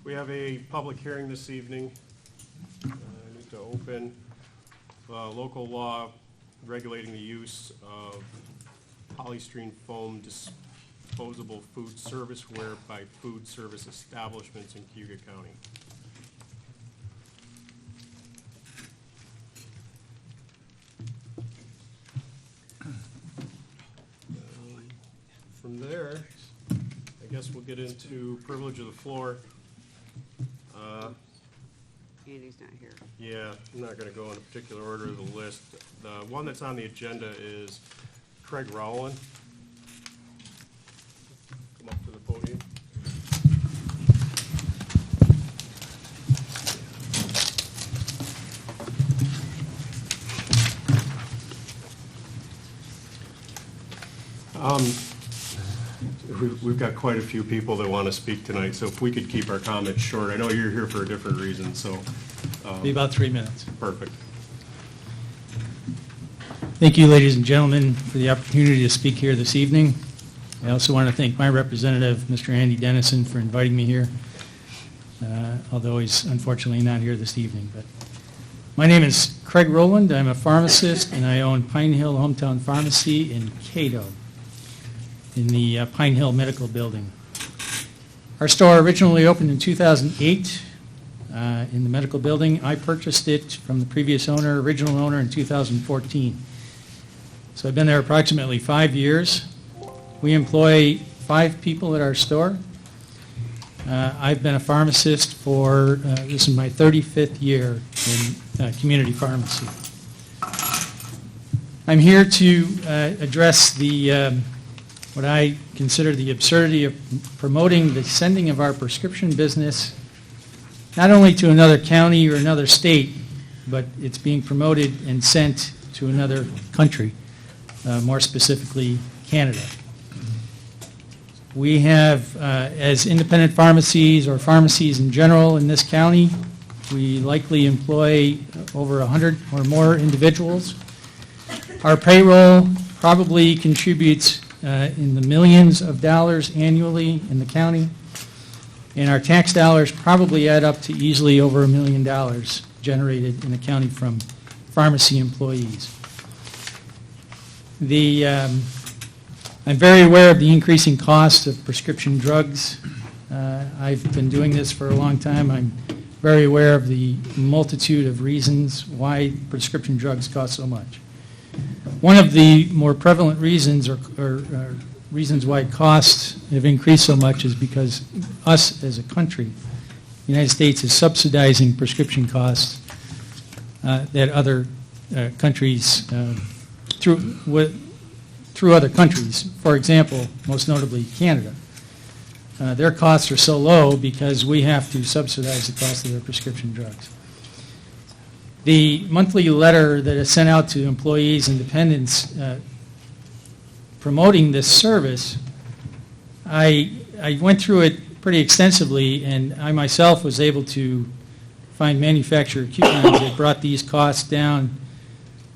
We have a public hearing this evening. I need to open local law regulating the use of polystyrene foam disposable food serviceware by food service establishments in Cayuga County. From there, I guess we'll get into privilege of the floor. Andy's not here. Yeah, I'm not going to go in a particular order of the list. The one that's on the agenda is Craig Rowland. Come up to the podium. We've got quite a few people that want to speak tonight, so if we could keep our comments short. I know you're here for a different reason, so. Be about 3 minutes. Perfect. Thank you, ladies and gentlemen, for the opportunity to speak here this evening. I also want to thank my representative, Mr. Andy Dennison, for inviting me here, although he's unfortunately not here this evening. But my name is Craig Rowland. I'm a pharmacist, and I own Pine Hill Hometown Pharmacy in Cato, in the Pine Hill Medical Building. Our store originally opened in 2008 in the medical building. I purchased it from the previous owner, original owner, in 2014. So I've been there approximately 5 years. We employ 5 people at our store. I've been a pharmacist for, this is my 35th year in community pharmacy. I'm here to address the what I consider the absurdity of promoting the sending of our prescription business not only to another county or another state, but it's being promoted and sent to another country, more specifically Canada. We have, as independent pharmacies or pharmacies in general in this county, we likely employ over 100 or more individuals. Our payroll probably contributes in the millions of dollars annually in the county, and our tax dollars probably add up to easily over $1 million generated in the county from pharmacy employees. I'm very aware of the increasing cost of prescription drugs. I've been doing this for a long time. I'm very aware of the multitude of reasons why prescription drugs cost so much. One of the more prevalent reasons or reasons why costs have increased so much is because us as a country, the United States, is subsidizing prescription costs that other countries, through other countries. For example, most notably Canada. Their costs are so low because we have to subsidize the cost of their prescription drugs. The monthly letter that is sent out to employees and dependents promoting this service, I went through it pretty extensively, and I myself was able to find manufacturer coupons that brought these costs down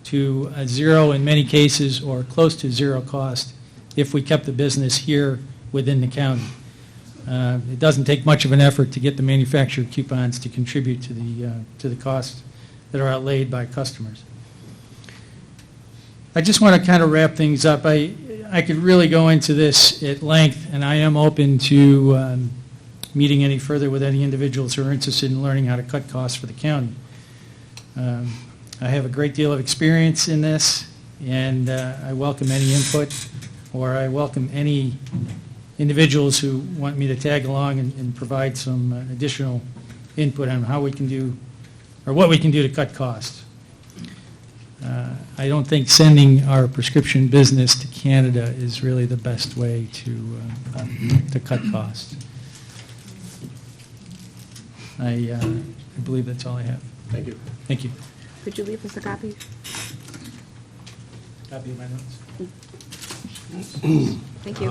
to zero in many cases, or close to zero cost, if we kept the business here within the county. It doesn't take much of an effort to get the manufacturer coupons to contribute to the costs that are outlaid by customers. I just want to kind of wrap things up. I could really go into this at length, and I am open to meeting any further with any individuals who are interested in learning how to cut costs for the county. I have a great deal of experience in this, and I welcome any input, or I welcome any individuals who want me to tag along and provide some additional input on how we can do, or what we can do to cut costs. I don't think sending our prescription business to Canada is really the best way to cut costs. I believe that's all I have. Thank you. Thank you. Could you leave us a copy? Copy of my notes. Thank you.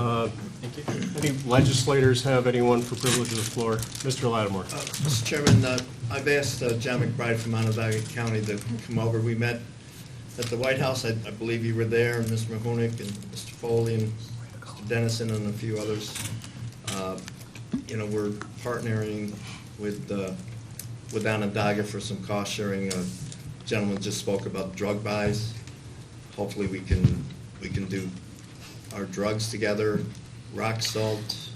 Thank you. Any legislators have anyone for privilege of the floor? Mr. Lattimore. Mr. Chairman, I've asked John McBride from Onondaga County to come over. We met at the White House. I believe you were there, and Mr. Mahunick and Mr. Foley and Mr. Dennison and a few others. We're partnering with Onondaga for some cost sharing. Gentleman just spoke about drug buys. Hopefully we can do our drugs together, rock salt,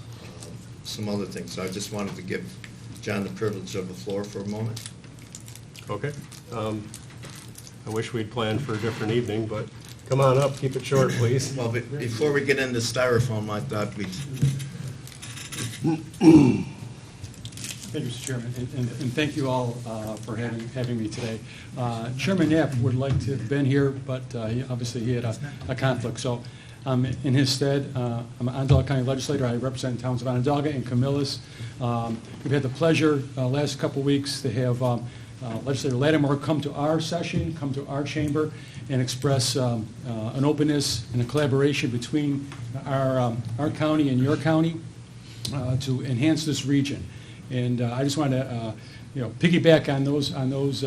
some other things. So I just wanted to give John the privilege of the floor for a moment. Okay. I wish we'd planned for a different evening, but come on up, keep it short, please. Well, before we get into styrofoam, I thought we'd... Thank you, Mr. Chairman, and thank you all for having me today. Chairman Knapp would like to have been here, but obviously he had a conflict. So in his stead, I'm an Onondaga County legislator. I represent the towns of Onondaga and Camillus. We've had the pleasure last couple weeks to have Legislator Lattimore come to our session, come to our chamber, and express an openness and a collaboration between our county and your county to enhance this region. And I just want to, piggyback on those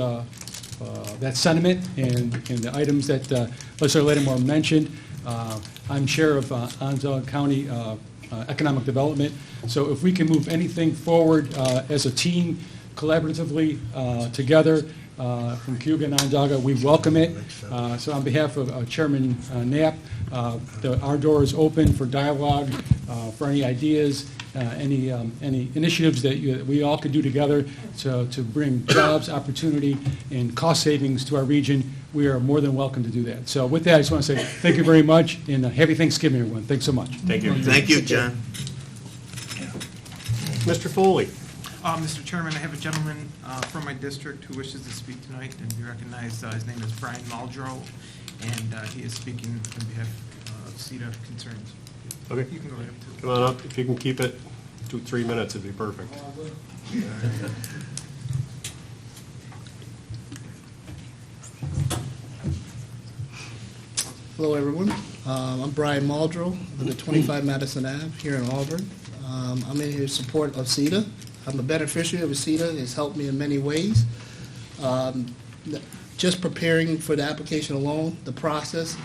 that sentiment and the items that Legislator Lattimore mentioned. I'm chair of Onondaga County Economic Development. So if we can move anything forward as a team, collaboratively together from Cayuga and Onondaga, we welcome it. So on behalf of Chairman Knapp, our door is open for dialogue, for any ideas, any initiatives that we all could do together to bring jobs, opportunity, and cost savings to our region. We are more than welcome to do that. So with that, I just want to say thank you very much, and happy Thanksgiving, everyone. Thanks so much. Thank you. Thank you, John. Mr. Foley. Mr. Chairman, I have a gentleman from my district who wishes to speak tonight, and we recognize his name is Brian Muldrow, and he is speaking on behalf of CETA concerns. Okay. You can go right up to it. Come on up. If you can keep it to 3 minutes, it'd be perfect. Hello, everyone. I'm Brian Muldrow. I'm at 25 Madison Ave here in Auburn. I'm in here in support of CETA. I'm a beneficiary of CETA. It's helped me in many ways. Just preparing for the application alone, the process,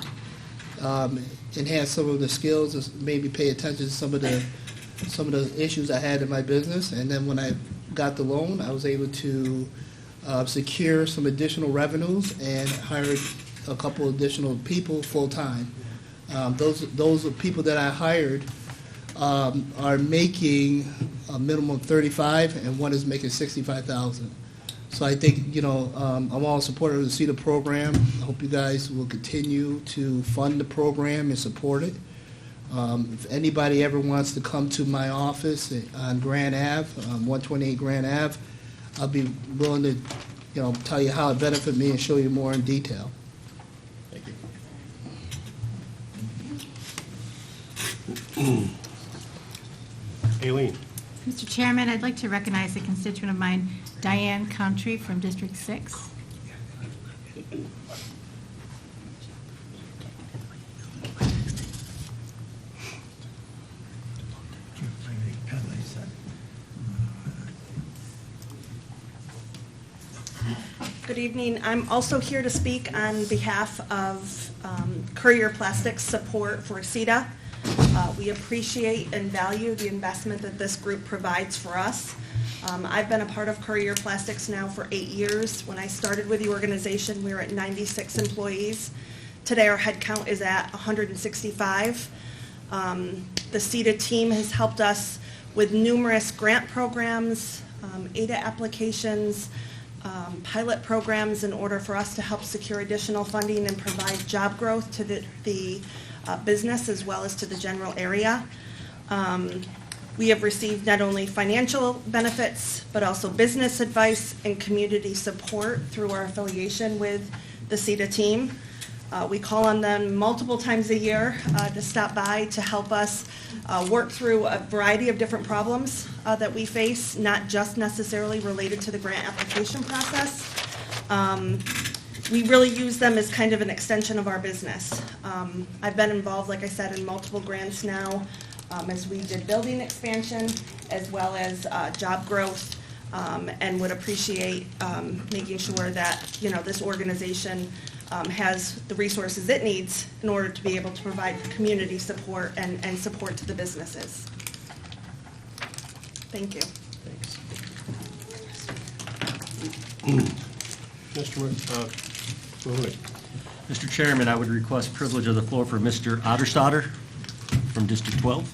enhanced some of the skills, maybe pay attention to some of the issues I had in my business. And then when I got the loan, I was able to secure some additional revenues and hired a couple additional people full-time. Those people that I hired are making a minimum of 35, and one is making 65,000. So I think, I'm all supportive of the CETA program. I hope you guys will continue to fund the program and support it. If anybody ever wants to come to my office on Grand Ave, 128 Grand Ave, I'll be willing to, tell you how it benefited me and show you more in detail. Thank you. Aileen. Mr. Chairman, I'd like to recognize a constituent of mine, Diane Country from District 6. Good evening. I'm also here to speak on behalf of Courier Plastics support for CETA. We appreciate and value the investment that this group provides for us. I've been a part of Courier Plastics now for 8 years. When I started with the organization, we were at 96 employees. Today, our head count is at 165. The CETA team has helped us with numerous grant programs, ADA applications, pilot programs in order for us to help secure additional funding and provide job growth to the business as well as to the general area. We have received not only financial benefits, but also business advice and community support through our affiliation with the CETA team. We call on them multiple times a year to stop by to help us work through a variety of different problems that we face, not just necessarily related to the grant application process. We really use them as kind of an extension of our business. I've been involved, like I said, in multiple grants now as we did building expansion as well as job growth, and would appreciate making sure that this organization has the resources it needs in order to be able to provide community support and support to the businesses. Thank you. Thanks. Mr. Mahoney. Mr. Chairman, I would request privilege of the floor for Mr. Otterstader from District 12.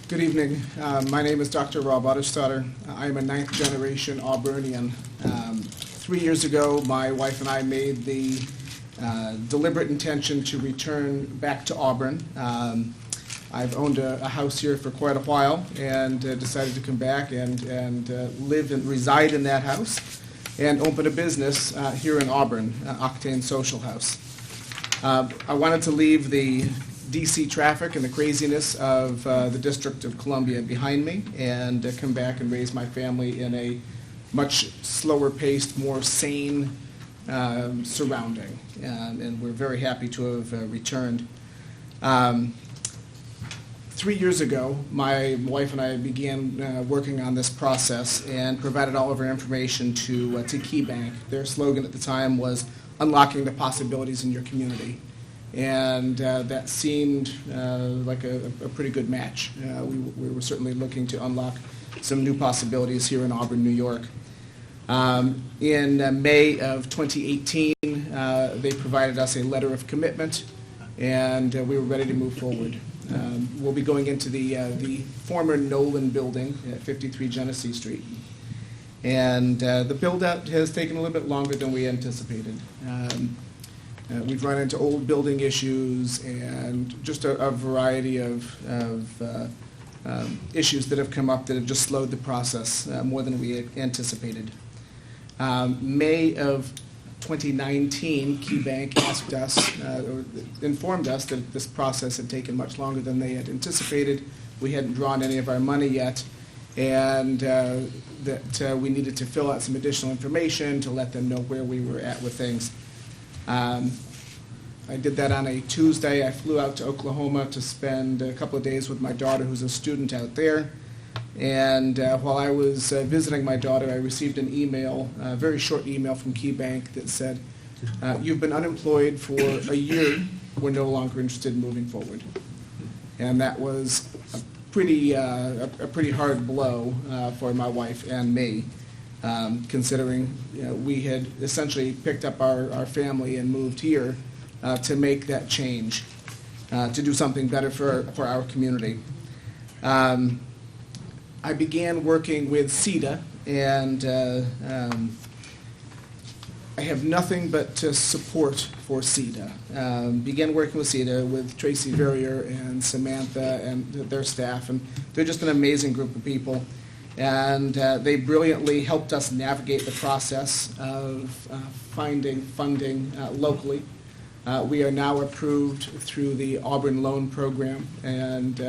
Good evening. My name is Dr. Rob Otterstader. I am a ninth-generation Auburnian. 3 years ago, my wife and I made the deliberate intention to return back to Auburn. I've owned a house here for quite a while and decided to come back and live and reside in that house and open a business here in Auburn, Octane Social House. I wanted to leave the DC traffic and the craziness of the District of Columbia behind me and come back and raise my family in a much slower paced, more sane surrounding. And we're very happy to have returned. 3 years ago, my wife and I began working on this process and provided all of our information to KeyBank. Their slogan at the time was unlocking the possibilities in your community. And that seemed like a pretty good match. We were certainly looking to unlock some new possibilities here in Auburn, New York. In May of 2018, they provided us a letter of commitment, and we were ready to move forward. We'll be going into the former Nolan building at 53 Genesee Street. And the build-out has taken a little bit longer than we anticipated. We've run into old building issues and just a variety of issues that have come up that have just slowed the process more than we had anticipated. May of 2019, KeyBank asked us, or informed us that this process had taken much longer than they had anticipated. We hadn't drawn any of our money yet, and that we needed to fill out some additional information to let them know where we were at with things. I did that on a Tuesday. I flew out to Oklahoma to spend a couple of days with my daughter, who's a student out there. And while I was visiting my daughter, I received an email, a very short email from KeyBank that said, you've been unemployed for a year. We're no longer interested in moving forward. And that was a pretty hard blow for my wife and me. Considering we had essentially picked up our family and moved here to make that change, to do something better for our community. I began working with CETA, and I have nothing but support for CETA. Began working with CETA with Tracy Verrier and Samantha and their staff, and they're just an amazing group of people. And they brilliantly helped us navigate the process of finding funding locally. We are now approved through the Auburn Loan Program, and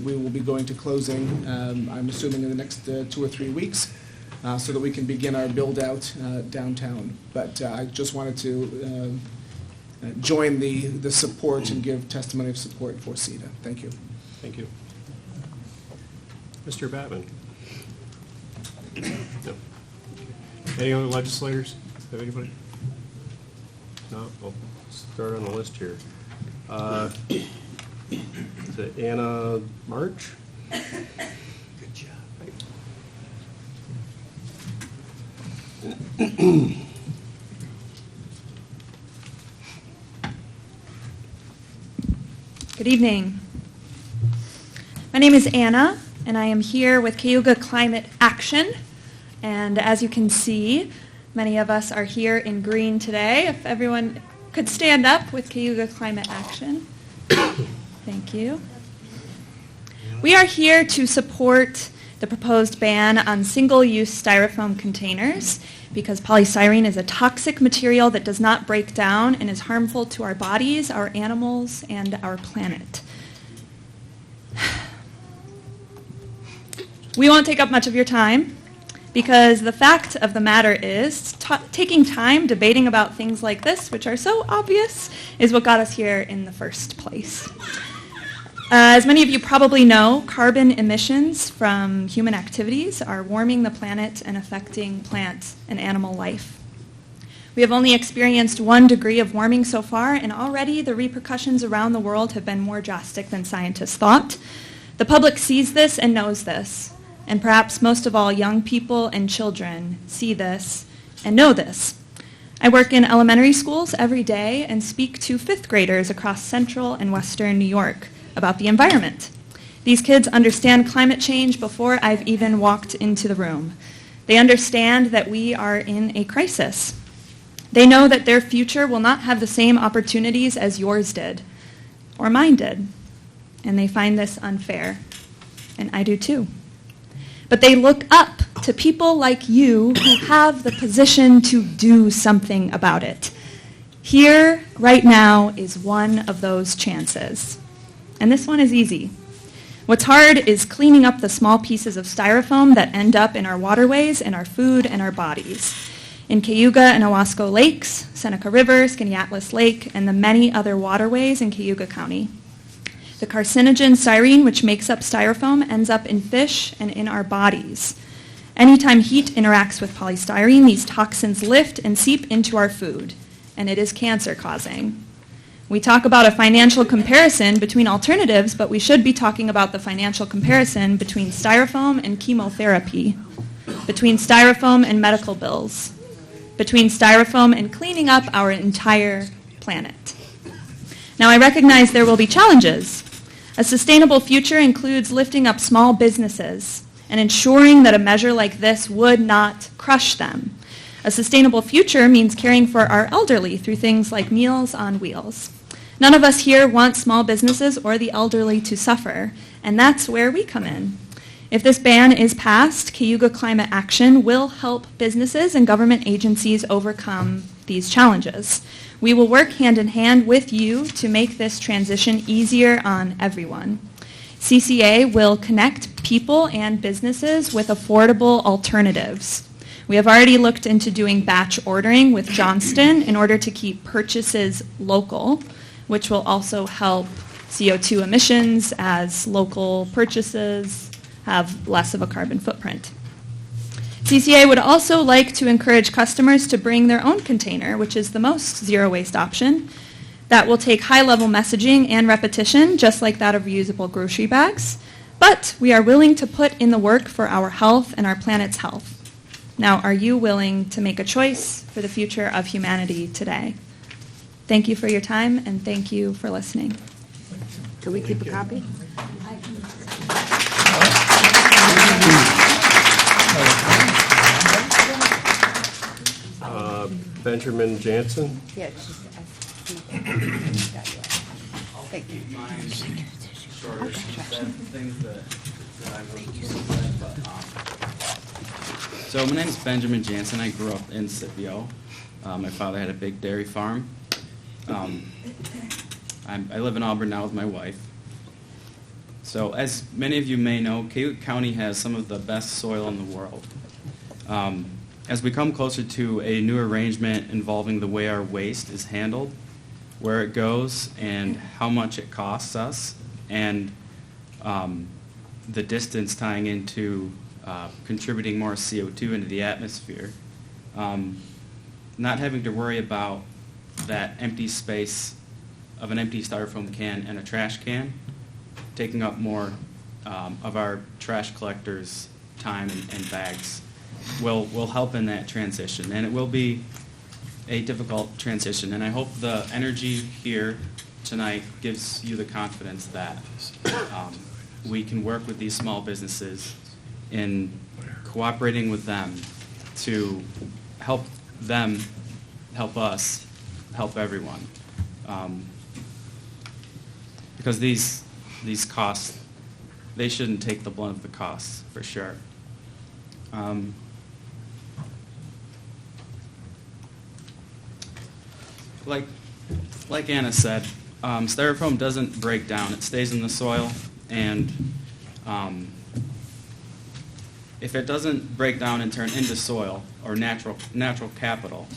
we will be going to closing, I'm assuming, in the next 2 or 3 weeks, so that we can begin our build-out downtown. But I just wanted to join the support and give testimony of support for CETA. Thank you. Thank you. Mr. Batman. No. Any other legislators? Have anybody? No? We'll start on the list here. Is it Anna March? Good job. Good evening. My name is Anna, and I am here with Cayuga Climate Action. And as you can see, many of us are here in green today. If everyone could stand up with Cayuga Climate Action. Thank you. We are here to support the proposed ban on single-use styrofoam containers because polystyrene is a toxic material that does not break down and is harmful to our bodies, our animals, and our planet. We won't take up much of your time because the fact of the matter is taking time debating about things like this, which are so obvious, is what got us here in the first place. As many of you probably know, carbon emissions from human activities are warming the planet and affecting plant and animal life. We have only experienced 1 degree of warming so far, and already the repercussions around the world have been more drastic than scientists thought. The public sees this and knows this, and perhaps most of all, young people and children see this and know this. I work in elementary schools every day and speak to 5th graders across central and western New York about the environment. These kids understand climate change before I've even walked into the room. They understand that we are in a crisis. They know that their future will not have the same opportunities as yours did, or mine did, and they find this unfair, and I do too. But they look up to people like you who have the position to do something about it. Here, right now, is one of those chances. And this one is easy. What's hard is cleaning up the small pieces of styrofoam that end up in our waterways, in our food, and our bodies. In Cayuga and Owasco Lakes, Seneca River, Skaneateles Lake, and the many other waterways in Cayuga County. The carcinogen styrene, which makes up styrofoam, ends up in fish and in our bodies. Anytime heat interacts with polystyrene, these toxins lift and seep into our food, and it is cancer-causing. We talk about a financial comparison between alternatives, but we should be talking about the financial comparison between styrofoam and chemotherapy, between styrofoam and medical bills, between styrofoam and cleaning up our entire planet. Now, I recognize there will be challenges. A sustainable future includes lifting up small businesses and ensuring that a measure like this would not crush them. A sustainable future means caring for our elderly through things like Meals on Wheels. None of us here want small businesses or the elderly to suffer, and that's where we come in. If this ban is passed, Cayuga Climate Action will help businesses and government agencies overcome these challenges. We will work hand in hand with you to make this transition easier on everyone. CCA will connect people and businesses with affordable alternatives. We have already looked into doing batch ordering with Johnston in order to keep purchases local, which will also help CO2 emissions as local purchases have less of a carbon footprint. CCA would also like to encourage customers to bring their own container, which is the most zero-waste option. That will take high-level messaging and repetition, just like that of reusable grocery bags. But we are willing to put in the work for our health and our planet's health. Now, are you willing to make a choice for the future of humanity today? Thank you for your time, and thank you for listening. Can we keep a copy? Benjamin Jansen. Yeah, thank you. So my name is Benjamin Jansen. I grew up in Scipio. My father had a big dairy farm. I live in Auburn now with my wife. So as many of you may know, Cayuga County has some of the best soil in the world. As we come closer to a new arrangement involving the way our waste is handled, where it goes and how much it costs us, and the distance tying into contributing more CO2 into the atmosphere, not having to worry about that empty space of an empty styrofoam can and a trash can, taking up more of our trash collectors' time and bags, will help in that transition. And it will be a difficult transition. And I hope the energy here tonight gives you the confidence that we can work with these small businesses in cooperating with them to help them, help us, help everyone. Because these costs, they shouldn't take the blunt of the costs, for sure. Like Anna said, styrofoam doesn't break down. It stays in the soil, and if it doesn't break down and turn into soil or natural capital,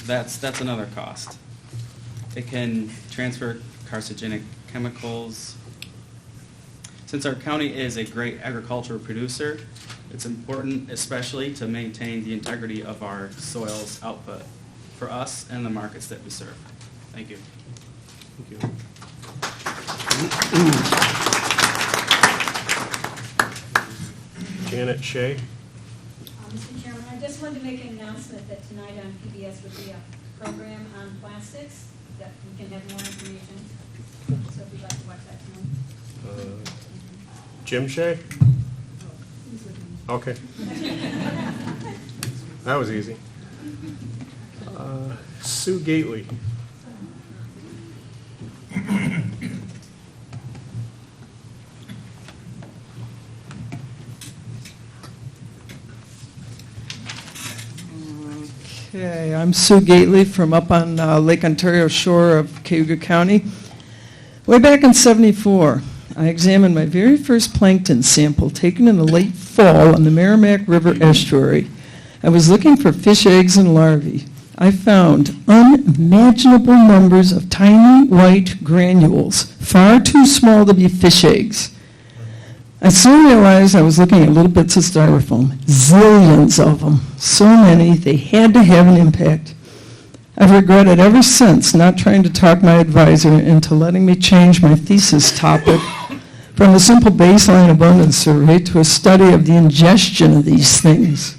that's another cost. It can transfer carcinogenic chemicals. Since our county is a great agricultural producer, it's important especially to maintain the integrity of our soil's output. for us and the markets that we serve. Thank you. Thank you. Janet Shea. Mr. Chairman, I just wanted to make an announcement that tonight on PBS would be a program on plastics that we can have more information. So if you'd like to watch that tonight. Jim Shea? Okay. That was easy. Sue Gately. Okay, I'm Sue Gately from up on Lake Ontario shore of Cayuga County. Way back in '74, I examined my very first plankton sample taken in the late fall on the Merrimack River estuary. I was looking for fish eggs and larvae. I found unimaginable numbers of tiny white granules, far too small to be fish eggs. I soon realized I was looking at little bits of styrofoam, zillions of them, so many they had to have an impact. I've regretted ever since not trying to talk my advisor into letting me change my thesis topic from a simple baseline abundance survey to a study of the ingestion of these things.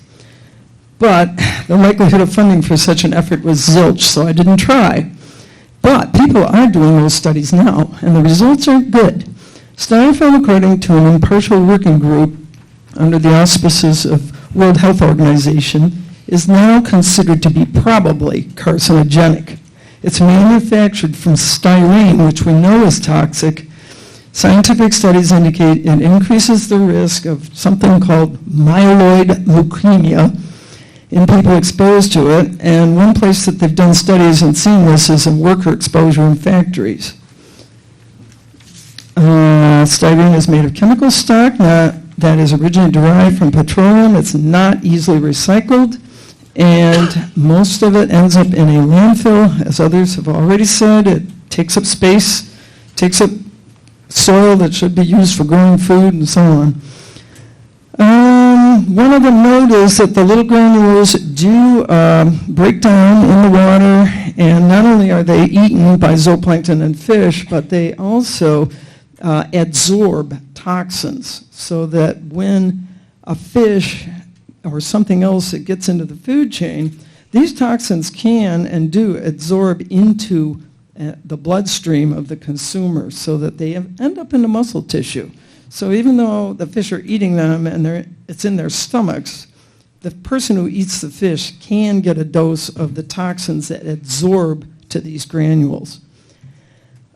But the likelihood of funding for such an effort was zilch, so I didn't try. But people are doing those studies now, and the results are good. Styrofoam, according to an impartial working group under the auspices of World Health Organization, is now considered to be probably carcinogenic. It's manufactured from styrene, which we know is toxic. Scientific studies indicate it increases the risk of something called myeloid leukemia in people exposed to it, and one place that they've done studies and seen this is in worker exposure in factories. Styrene is made of chemical stock that is originally derived from petroleum. It's not easily recycled, and most of it ends up in a landfill. As others have already said, it takes up space, takes up soil that should be used for growing food, and so on. One of the note is that the little granules do break down in the water, and not only are they eaten by zooplankton and fish, but they also adsorb toxins, so that when a fish or something else that gets into the food chain, these toxins can and do adsorb into the bloodstream of the consumer, so that they end up in the muscle tissue. So even though the fish are eating them and it's in their stomachs, the person who eats the fish can get a dose of the toxins that adsorb to these granules.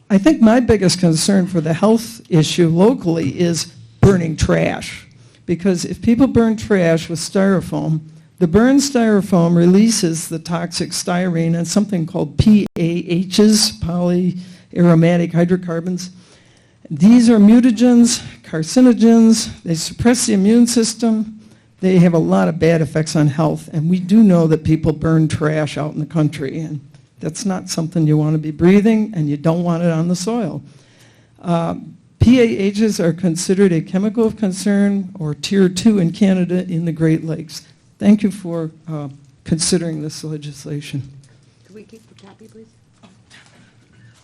I think my biggest concern for the health issue locally is burning trash. Because if people burn trash with styrofoam, the burned styrofoam releases the toxic styrene and something called PAHs, polyaromatic hydrocarbons. These are mutagens, carcinogens, they suppress the immune system, they have a lot of bad effects on health, and we do know that people burn trash out in the country, and that's not something you want to be breathing, and you don't want it on the soil. PAHs are considered a chemical of concern, or Tier 2 in Canada in the Great Lakes. Thank you for considering this legislation. Could we keep the copy, please?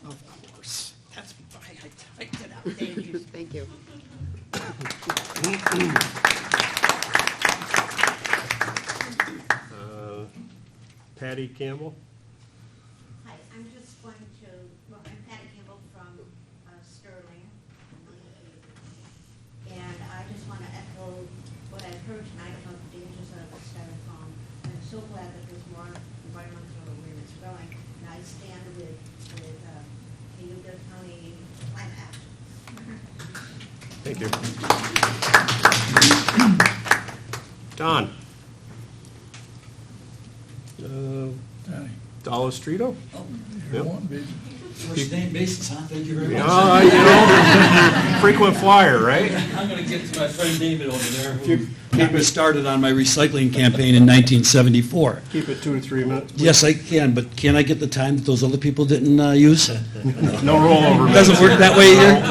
Of course. That's why I typed it out. Thank you. Thank you. Patty Campbell. Hi, I'm just going to, well, I'm Patty Campbell from Sterling. And I just want to echo what I've heard tonight about the dangers of styrofoam. I'm so glad that there's more environmental awareness growing. And I stand with Cayuga County Climate Action. Thank you. Don. Dalastrito? First name basis, huh? Thank you very much. Frequent flyer, right? I'm going to get to my friend David over there, who got me started on my recycling campaign in 1974. Keep it 2 to 3 minutes. Please. Yes, I can, but can I get the time that those other people didn't use? No rollover. Doesn't work that way here?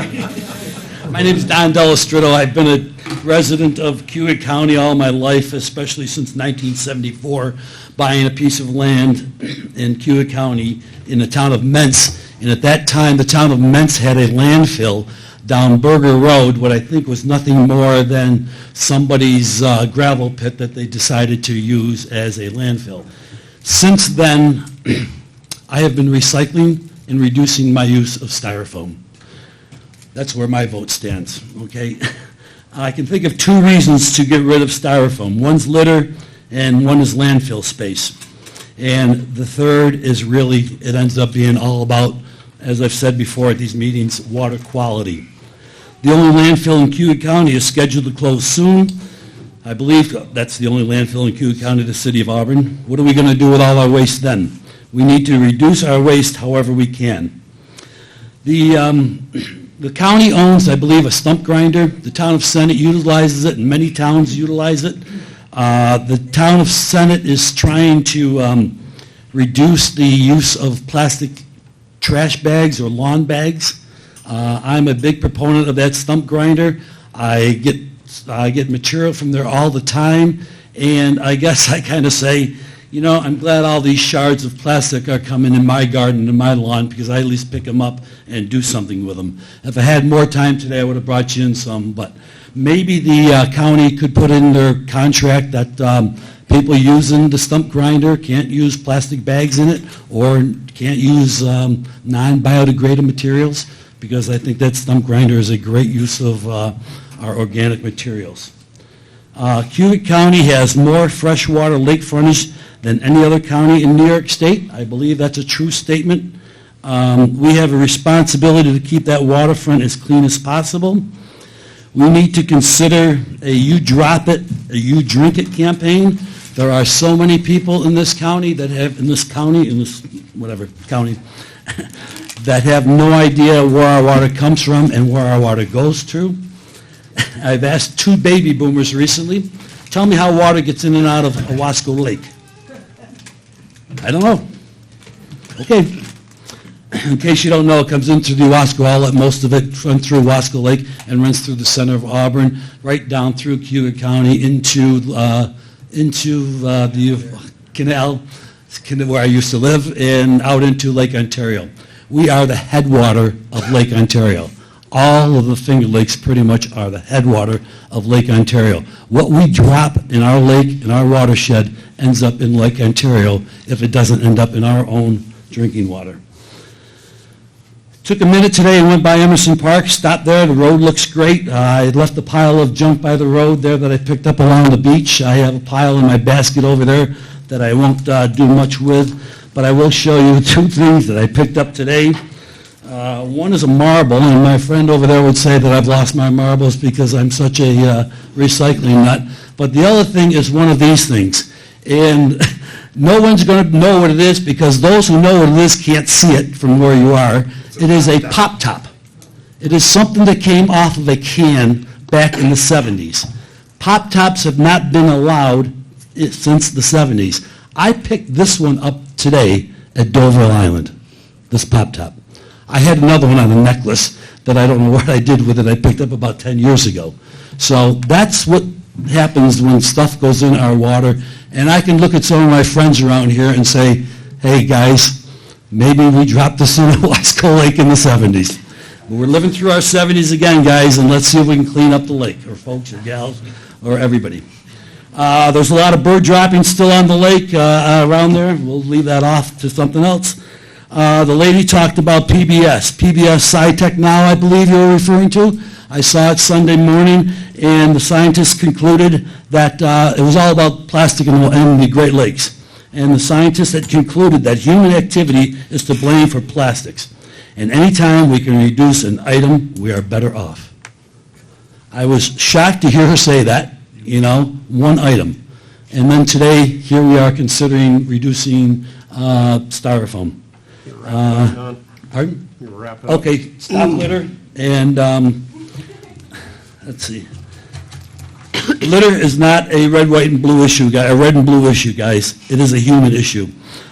My name's Don Dalastrito. I've been a resident of Cayuga County all my life, especially since 1974, buying a piece of land in Cayuga County in the town of Mentz. And at that time, the town of Mentz had a landfill down Berger Road, what I think was nothing more than somebody's gravel pit that they decided to use as a landfill. Since then, I have been recycling and reducing my use of styrofoam. That's where my vote stands, okay? I can think of two reasons to get rid of styrofoam. One's litter, and one is landfill space. And the third is really, it ends up being all about, as I've said before at these meetings, water quality. The only landfill in Cayuga County is scheduled to close soon. I believe that's the only landfill in Cayuga County, the city of Auburn. What are we going to do with all our waste then? We need to reduce our waste however we can. The county owns, I believe, a stump grinder. The town of Senate utilizes it, and many towns utilize it. The town of Senate is trying to reduce the use of plastic trash bags or lawn bags. I'm a big proponent of that stump grinder. I get material from there all the time, and I guess I kind of say, you know, I'm glad all these shards of plastic are coming in my garden and my lawn because I at least pick them up and do something with them. If I had more time today, I would have brought you in some, but maybe the county could put in their contract that people using the stump grinder can't use plastic bags in it or can't use non-biodegradable materials, because I think that stump grinder is a great use of our organic materials. Cayuga County has more freshwater lake frontage than any other county in New York State. I believe that's a true statement. We have a responsibility to keep that waterfront as clean as possible. We need to consider a you drop it, a you drink it campaign. There are so many people in this county that have, county, that have no idea where our water comes from and where our water goes to. I've asked two baby boomers recently, tell me how water gets in and out of Owasco Lake. I don't know. Okay. In case you don't know, it comes in through the Owasco outlet. Most of it runs through Owasco Lake and runs through the center of Auburn, right down through Cayuga County into the canal where I used to live and out into Lake Ontario. We are the headwater of Lake Ontario. All of the Finger Lakes pretty much are the headwater of Lake Ontario. What we drop in our lake, in our watershed, ends up in Lake Ontario if it doesn't end up in our own drinking water. Took a minute today and went by Emerson Park, stopped there. The road looks great. I left a pile of junk by the road there that I picked up along the beach. I have a pile in my basket over there that I won't do much with, but I will show you two things that I picked up today. One is a marble, and my friend over there would say that I've lost my marbles because I'm such a recycling nut. But the other thing is one of these things. And no one's going to know what it is because those who know what it is can't see it from where you are. It is a pop top. It is something that came off of a can back in the 70s. Pop tops have not been allowed since the 70s. I picked this one up today at Dover Island, this pop top. I had another one on a necklace that I don't know what I did with it. I picked up about 10 years ago. So that's what happens when stuff goes in our water. And I can look at some of my friends around here and say, hey guys, maybe we dropped this in Owasco Lake in the 70s. But we're living through our 70s again, guys, and let's see if we can clean up the lake, or folks, or gals, or everybody. There's a lot of bird droppings still on the lake around there. We'll leave that off to something else. The lady talked about PBS SciTech Now, I believe you were referring to. I saw it Sunday morning, and the scientists concluded that it was all about plastic in the Great Lakes. And the scientists had concluded that human activity is to blame for plastics. And anytime we can reduce an item, we are better off. I was shocked to hear her say that, one item. And then today, here we are considering reducing styrofoam. Pardon? You wrap it up. Okay, stop litter, and let's see. Litter is not a red, white, and blue issue, red and blue issue, guys. It is a human issue.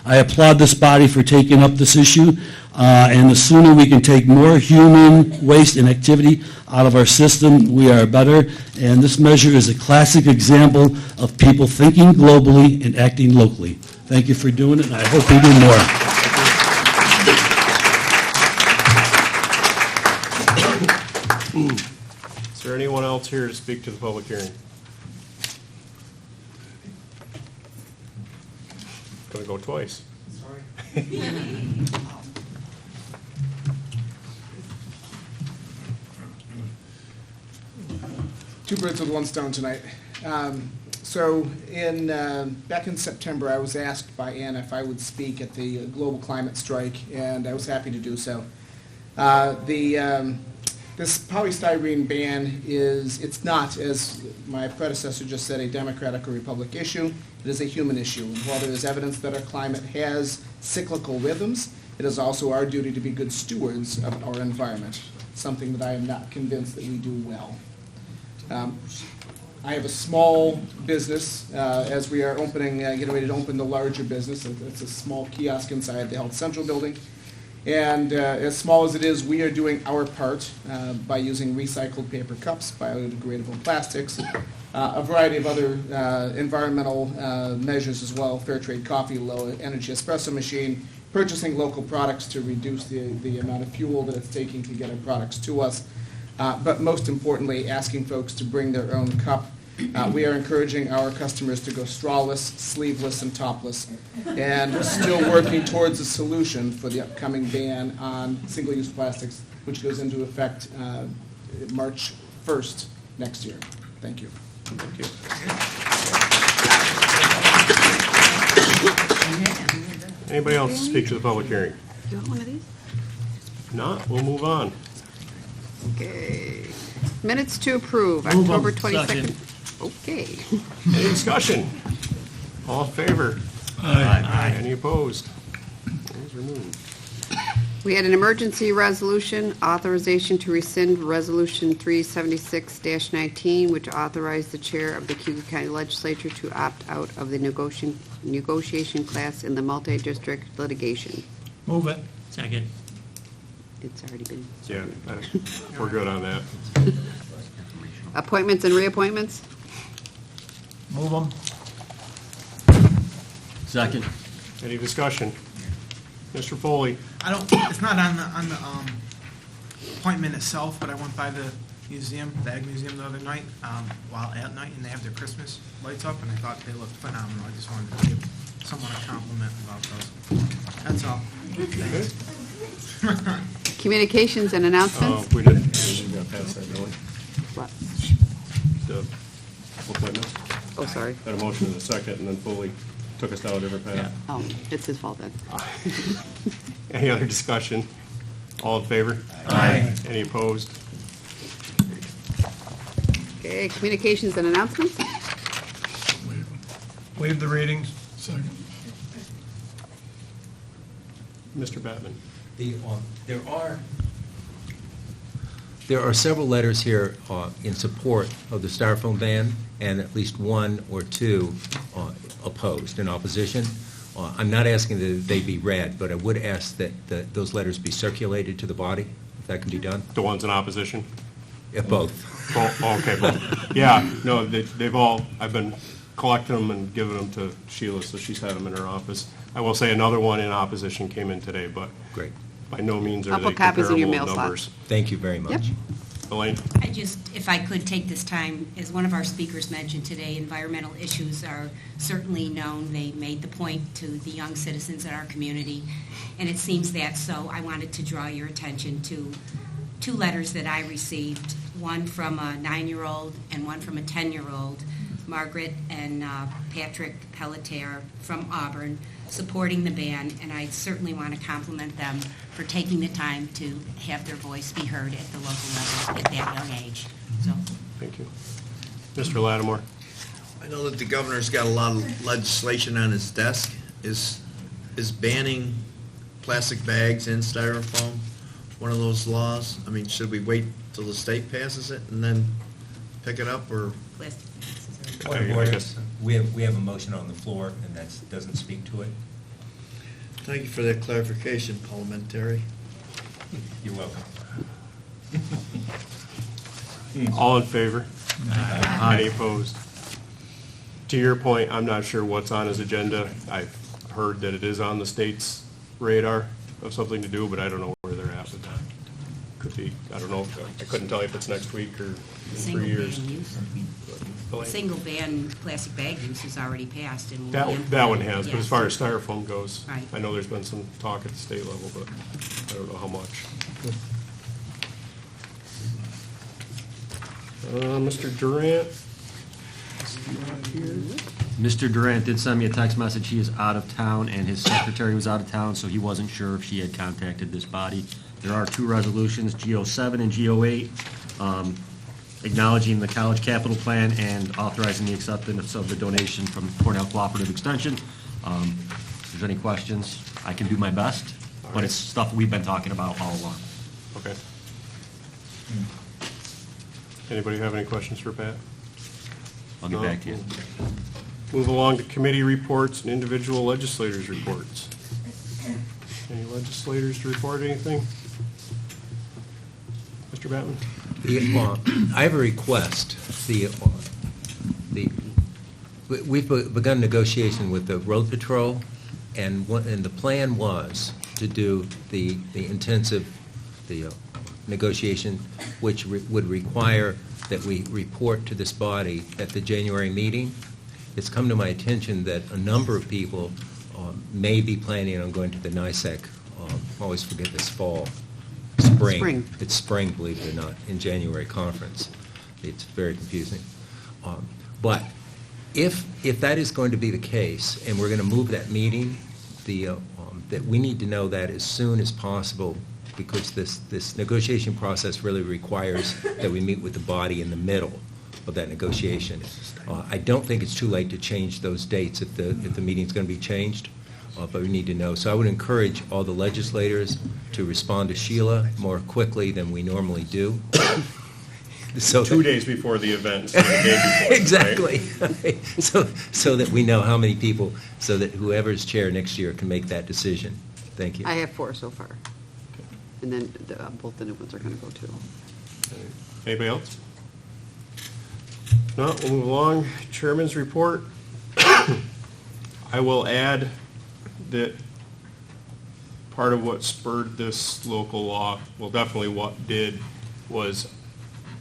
I applaud this body for taking up this issue. And the sooner we can take more human waste and activity out of our system, we are better. And this measure is a classic example of people thinking globally and acting locally. Thank you for doing it, and I hope we do more. Is there anyone else here to speak to the public hearing? Going to go twice. Sorry. Two birds with one stone tonight. Back in September, I was asked by Anna if I would speak at the global climate strike, and I was happy to do so. This polystyrene ban it's not, as my predecessor just said, a Democratic or Republican issue. It is a human issue. And while there is evidence that our climate has cyclical rhythms, it is also our duty to be good stewards of our environment, something that I am not convinced that we do well. I have a small business as we are getting ready to open the larger business. It's a small kiosk inside the Health Central building. And as small as it is, we are doing our part by using recycled paper cups, biodegradable plastics, a variety of other environmental measures as well, fair trade coffee, low energy espresso machine, purchasing local products to reduce the amount of fuel that it's taking to get our products to us. But most importantly, asking folks to bring their own cup. We are encouraging our customers to go strawless, sleeveless, and topless, and still working towards a solution for the upcoming ban on single-use plastics, which goes into effect March 1st next year. Thank you. Thank you. Anybody else to speak to the public hearing? Do you want one of these? Not, we'll move on. Okay. Minutes to approve, Move 'em. October 22nd. Second. Okay. Any discussion? All in favor? Aye. Any opposed? Those are moved. We had an emergency resolution, authorization to rescind Resolution 376-19, which authorized the chair of the Cayuga County Legislature to opt out of the negotiation class in the multi-district litigation. Move it. Second. It's already been. Yeah, we're good on that. Appointments and reappointments? Move them. Second. Any discussion? Mr. Foley? It's not on the appointment itself, but I went by the museum, the Ag Museum the other night, while at night, and they have their Christmas lights up, and I thought they looked phenomenal. I just wanted to give someone a compliment about those. That's all. Communications and announcements? We didn't got past that, really. What? The appointments. Oh, sorry. Had a motion in a second, and then Foley took us down a different path. Oh, it's his fault then. Any other discussion? All in favor? Aye. Any opposed? Okay, communications and announcements? Waive the readings. Second. Mr. Batman? There are several letters here in support of the styrofoam ban, and at least one or two opposed, in opposition. I'm not asking that they be read, but I would ask that those letters be circulated to the body, if that can be done. The ones in opposition? Both. Okay, both. Yeah, no, they've all, I've been collecting them and giving them to Sheila, so she's had them in her office. I will say another one in opposition came in today, but Great. by no means are I'll they put copies in your comparable mail slot. numbers. Thank you very much. Yep. Elaine? I just, if I could take this time, as one of our speakers mentioned today, environmental issues are certainly known. They made the point to the young citizens in our community, and it seems that so. I wanted to draw your attention to two letters that I received, one from a 9-year-old and one from a 10-year-old, Margaret and Patrick Pelletier from Auburn, supporting the ban, and I certainly want to compliment them for taking the time to have their voice be heard at the local level at that young age. So, Thank you. Mr. Lattimore? I know that the governor's got a lot of legislation on his desk. Is banning plastic bags and styrofoam one of those laws? I mean, should we wait till the state passes it and then pick it up, or? Point of order. We have a motion on the floor, and that doesn't speak to it. Thank you for that clarification, parliamentary. You're welcome. All in favor? Any opposed? To your point, I'm not sure what's on his agenda. I've heard that it is on the state's radar of something to do, but I don't know where they're at with that. Could be, I don't know, I couldn't tell you if it's next week or in 3 years. Single ban plastic bag use is already passed and will be That one implemented, has, but as yes. far as styrofoam goes, Right. I know there's been some talk at the state level, but I don't know how much. Mr. Durant? Mr. Durant did send me a text message. He is out of town, and his secretary was out of town, so he wasn't sure if she had contacted this body. There are 2 resolutions, G07 and G08, acknowledging the college capital plan and authorizing the acceptance of the donation from Cornell Cooperative Extension. If there's any questions, I can do my best, but it's stuff we've been talking about all along. Okay. Anybody have any questions for Pat? I'll get No? back to you. Move along to committee reports and individual legislators' reports. Any legislators to report anything? Mr. Batman? I have a request. We've begun negotiation with the road patrol, and the plan was to do the intensive negotiation, which would require that we report to this body at the January meeting. It's come to my attention that a number of people may be planning on going to the NISAC, I always forget this fall, spring. It's spring, believe it or not, in January conference. It's very confusing. But if that is going to be the case, and we're going to move that meeting, that we need to know that as soon as possible, because this negotiation process really requires that we meet with the body in the middle of that negotiation. I don't think it's too late to change those dates if the meeting's going to be changed, but we need to know. So I would encourage all the legislators to respond to Sheila more quickly than we normally do. So 2 days before the event, instead of the day before, right? Exactly. So that we know how many people, so that whoever's chair next year can make that decision. Thank you. I have 4 so far. And then both the new ones are going to go too. Anybody else? No, we'll move along. Chairman's report. I will add that part of what spurred this local law, well, definitely what did, was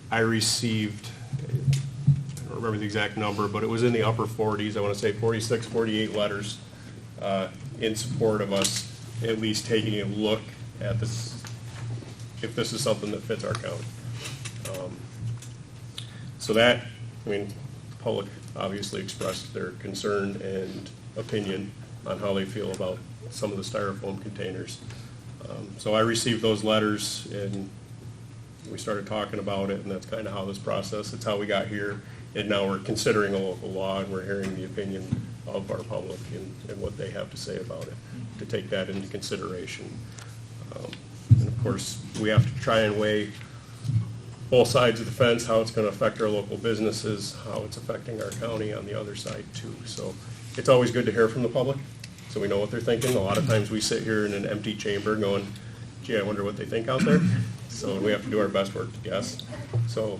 I received, I don't remember the exact number, but it was in the upper 40s, I want to say 46, 48 letters in support of us at least taking a look at this, if this is something that fits our county. So that, I mean, the public obviously expressed their concern and opinion on how they feel about some of the styrofoam containers. So I received those letters and we started talking about it, and that's kind of how this process, it's how we got here. And now we're considering a local law and we're hearing the opinion of our public and what they have to say about it, to take that into consideration. And of course, we have to try and weigh both sides of the fence, how it's going to affect our local businesses, how it's affecting our county on the other side too. So it's always good to hear from the public, so we know what they're thinking. A lot of times we sit here in an empty chamber going, gee, I wonder what they think out there. So we have to do our best work to guess. So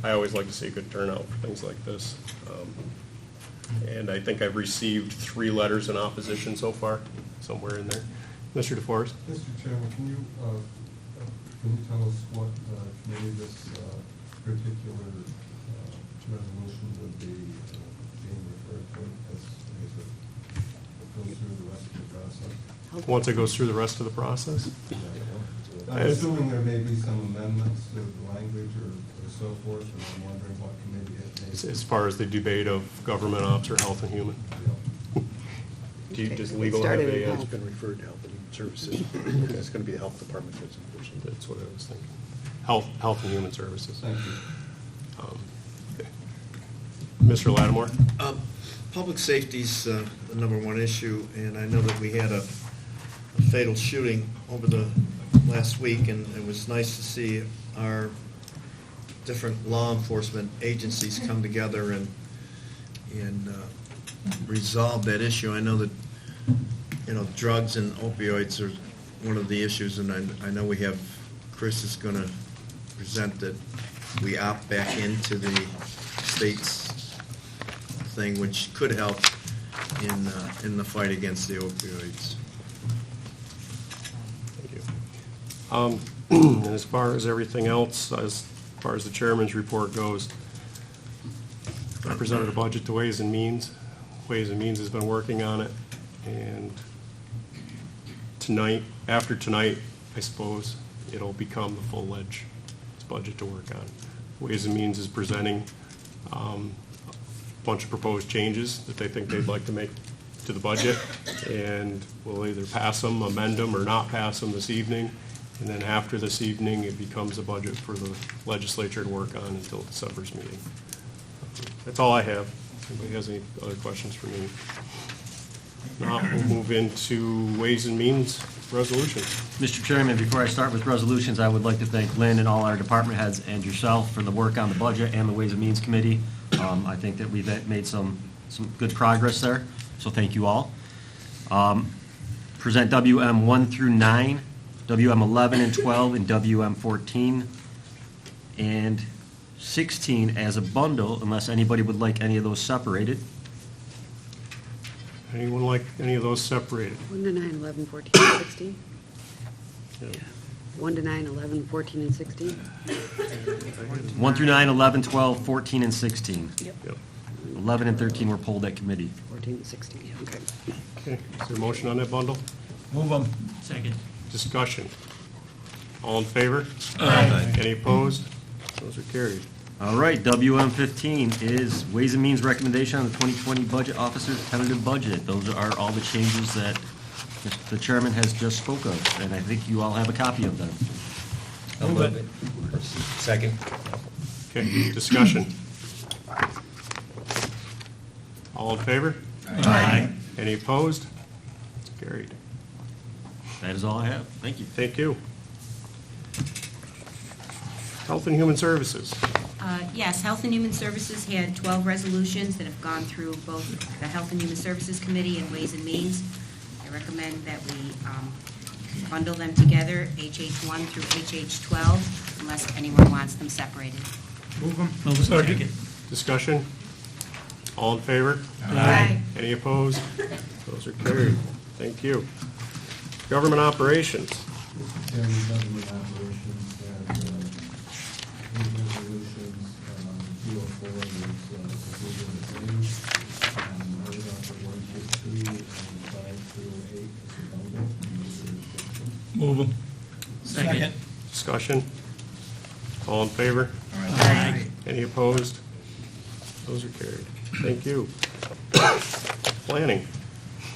I always like to see a good turnout for things like this. And I think I've received 3 letters in opposition so far, somewhere in there. Mr. DeForest? Mr. Chairman, can you tell us what committee this particular resolution would be being referred to as it goes through the rest of the process? Once it goes through the rest of the process? I'm assuming there may be some amendments to the language or so forth, and I'm wondering what committee it may be. As far as the debate of government ops or health and human? Do you just legal have a... It's been referred to Health and Human Services. It's going to be the Health Department that's enforcing. That's what I was thinking. Health and Human Services. Thank you. Okay. Mr. Lattimore? Public safety's the number one issue, and I know that we had a fatal shooting over the last week, and it was nice to see our different law enforcement agencies come together and resolve that issue. I know that drugs and opioids are one of the issues, and I know we have, Chris is going to present that we opt back into the state's thing, which could help in the fight against the opioids. Thank you. And as far as everything else, as far as the chairman's report goes, I presented a budget to Ways and Means. Ways and Means has been working on it, and tonight, after tonight, I suppose, it'll become the full-fledged budget to work on. Ways and Means is presenting a bunch of proposed changes that they think they'd like to make to the budget, and we'll either pass them, amend them, or not pass them this evening. And then after this evening, it becomes a budget for the legislature to work on until December's meeting. That's all I have. Anybody has any other questions for me? Now, we'll move into Ways and Means resolutions. Mr. Chairman, before I start with resolutions, I would like to thank Lynn and all our department heads and yourself for the work on the budget and the Ways and Means Committee. I think that we've made some good progress there, so thank you all. Present WM 1 through 9, WM 11 and 12, and WM 14 and 16 as a bundle, unless anybody would like any of those separated. Anyone like any of those separated? 1 to 9, 11, 14, and 16? Yeah. 1 to 9, 11, 14, and 16? 1 through 9, 11, 12, 14, and 16. Yep. 11 and 13 were pulled at committee. 14 and 16, okay. Okay, is there a motion on that bundle? Move them. Second. Discussion. All in favor? Aye. Any opposed? Those are carried. All right, WM 15 is Ways and Means recommendation on the 2020 Budget Officer's tentative budget. Those are all the changes that the chairman has just spoke of, and I think you all have a copy of them. I'll move it. Second. Okay, discussion. All in favor? Aye. Any opposed? It's carried. That is all I have. Thank you. Thank you. Health and Human Services. Yes, Health and Human Services had 12 resolutions that have gone through both the Health and Human Services Committee and Ways and Means. I recommend that we bundle them together, HH1 through HH12, unless anyone wants them separated. Move them. Second. Discussion. All in favor? Aye. Any opposed? Those are carried. Thank you. Government Operations. Chairman, government operations had three resolutions. 204 is completely the same. I would offer 1 through 2 and 5 through 8 as a bundle. Move them. Second. Discussion. All in favor? Aye. Any opposed? Those are carried. Thank you. Planning.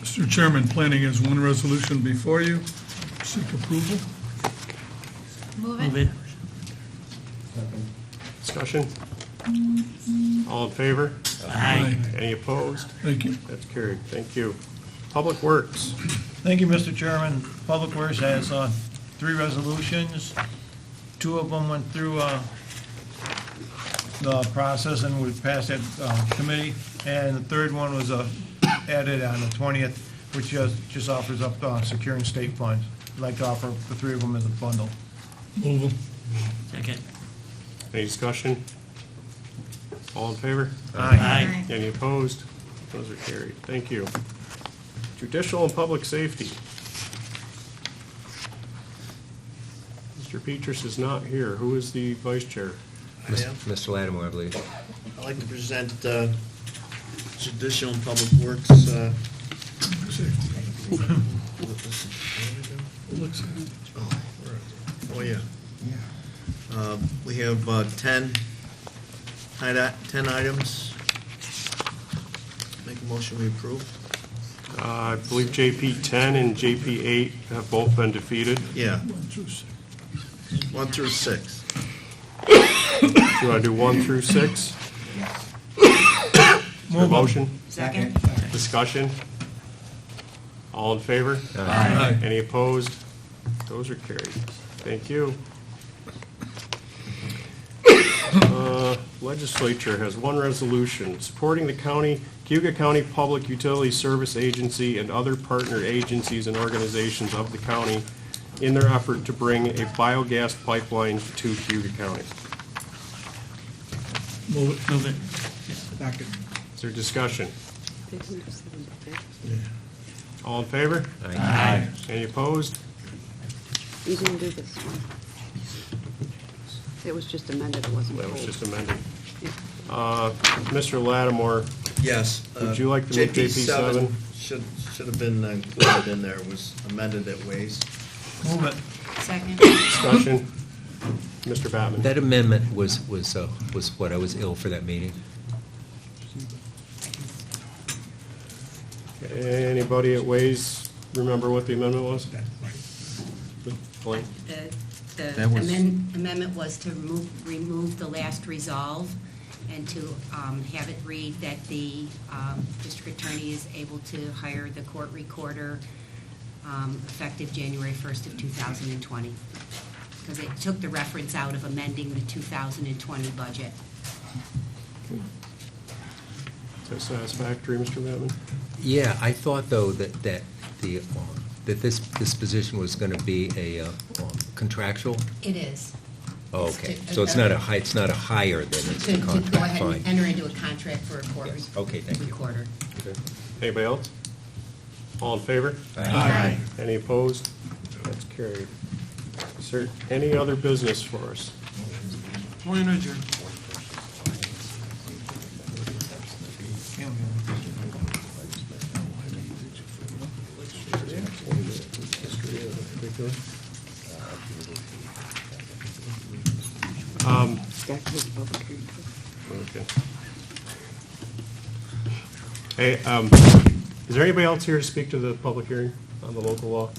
Mr. Chairman, planning has one resolution before you. Seek approval. Move it. Discussion. All in favor? Aye. Any opposed? Thank you. That's carried. Thank you. Public Works. Thank you, Mr. Chairman. Public Works has 3 resolutions. 2 of them went through the process and we passed that committee. And the third one was added on the 20th, which just offers up securing state funds. I'd like to offer the 3 of them as a bundle. Move them. Second. Any discussion? All in favor? Aye. Any opposed? Those are carried. Thank you. Judicial and Public Safety. Mr. Petrus is not here. Who is the vice chair? Mr. Lattimore, I believe. I'd like to present Judicial and Public Works. Oh, yeah. We have 10 items. Make a motion we approve. I believe JP 10 and JP 8 have both been defeated. Yeah. 1 through 6. 1 through 6. Do you want to do 1 through 6? Is there a motion? Second. Discussion? All in favor? Aye. Any opposed? Those are carried. Thank you. legislature has one resolution supporting the county, Cayuga County Public Utility Service Agency and other partner agencies and organizations of the county in their effort to bring a biogas pipeline to Cayuga County. Move it. Is there discussion? All in favor? Aye. Any opposed? You didn't do this one. It was just amended, it wasn't That was pulled. just amended. Yeah. Mr. Lattimore, Yes. Would you like to move JP7? Should have been included in there, was amended at ways. Move it. Second. discussion? Mr. Batman? That amendment was what, I was ill for that meeting. Anybody at Ways remember what the amendment was? Blaine? The That was- amendment was to remove the last resolve and to have it read that the district attorney is able to hire the court recorder effective January 1st of 2020. Because it took the reference out of amending the 2020 budget. Is that satisfactory, Mr. Batman? Yeah, I thought, though, that this position was going to be a contractual? It is. Oh, okay, so it's not a higher than it's a To go contract, ahead and fine. enter into a contract for a court Yes. Okay, thank you. recorder. Anybody else? All in favor? Aye. Any opposed? That's carried. Is there any other business for us? Point adjourned. That goes to public hearing. Okay. Hey, is there anybody else here to speak to the public hearing on the local law?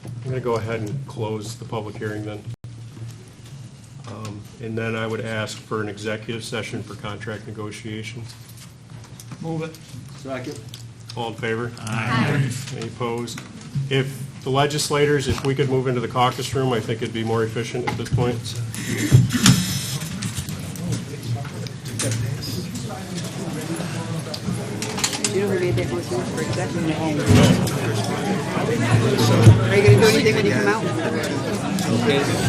I'm going to go ahead and close the public hearing then. And then I would ask for an executive session for contract negotiations. Move it. Second. All in favor? Aye. Any opposed? If the legislators, if we could move into the caucus room, I think it'd be more efficient at this point. You know who made that motion for executive? Are you going to do anything when you come out?